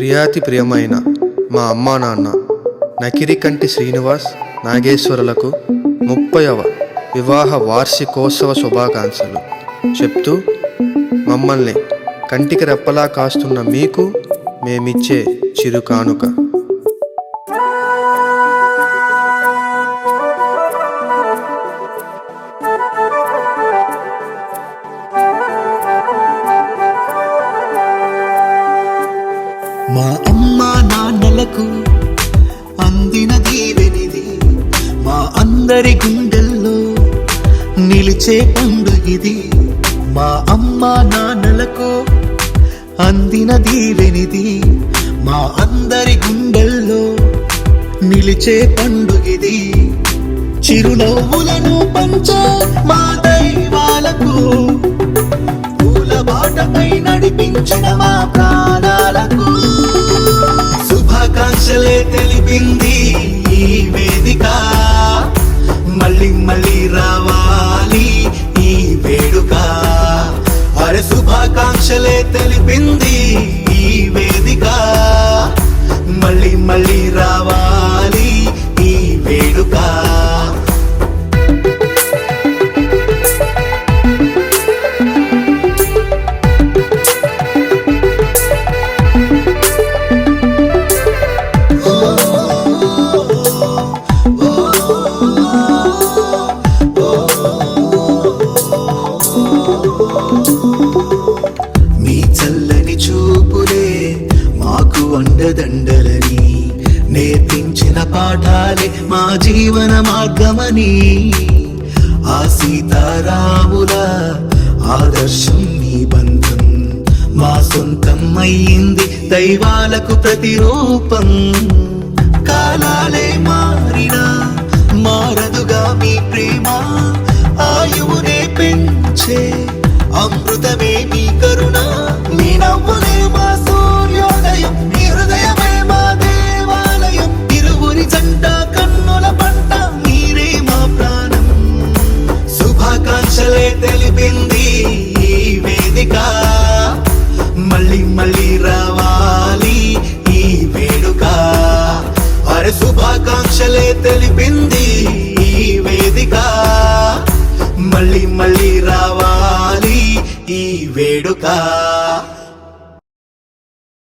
ప్రియాతి ప్రియమైన మా అమ్మా నాన్న నకిరికంటి శ్రీనివాస్ నాగేశ్వరులకు 30వ వివాహ వార్షికోత్సవ శుభాకాంక్షలు చెప్తూ మమ్మల్ని కంటికి రెప్పలా కాస్తున్న మీకు మేమిచ్చే చిరు కానుక. మా అమ్మా నాన్నలకు అందిన దీవెనిది, మా అందరి గుండెల్లో నిలిచే పండుగిది. మా అమ్మా నాన్నలకు అందిన దీవెనిది, మా అందరి గుండెల్లో నిలిచే పండుగిది. చిరునవ్వులను పంచే మా దైవాలకు, పూల బాటపై నడిపించిన మా ప్రాణాలకు శుభాకాంక్షలే తెలిపింది ఈ వేదిక. మళ్ళీ మళ్ళీ రావాలి ఈ వేడుక. అరే శుభాకాంక్షలే తెలిపింది ఈ వేదిక. మళ్ళీ మళ్ళీ రావాలి ఈ వేడుక. మీ చల్లని చూపులే మాకు అండదండలని, నేర్పించిన పాఠాలే మా జీవన మార్గమని. ఆ సీతారాముల ఆదర్శం మీ బంధం మా సొంతం అయ్యింది, దైవాలకు ప్రతిరూపం. కాలాలే మారినా మారదుగా మీ ప్రేమ, ఆయువునే పెంచే అమృతమే మీ కరుణ. మీ నవ్వులే మా సూర్యోదయం, మీ హృదయమే మా దేవాలయం. ఇరువురి జంట కన్నుల పంట, మీరే మా ప్రాణం. శుభాకాంక్షలే తెలిపింది ఈ వేదిక. మళ్ళీ మళ్ళీ రావాలి ఈ వేడుక. అరే శుభాకాంక్షలే తెలిపింది ఈ వేదిక. మళ్ళీ మళ్ళీ రావాలి ఈ వేడుక.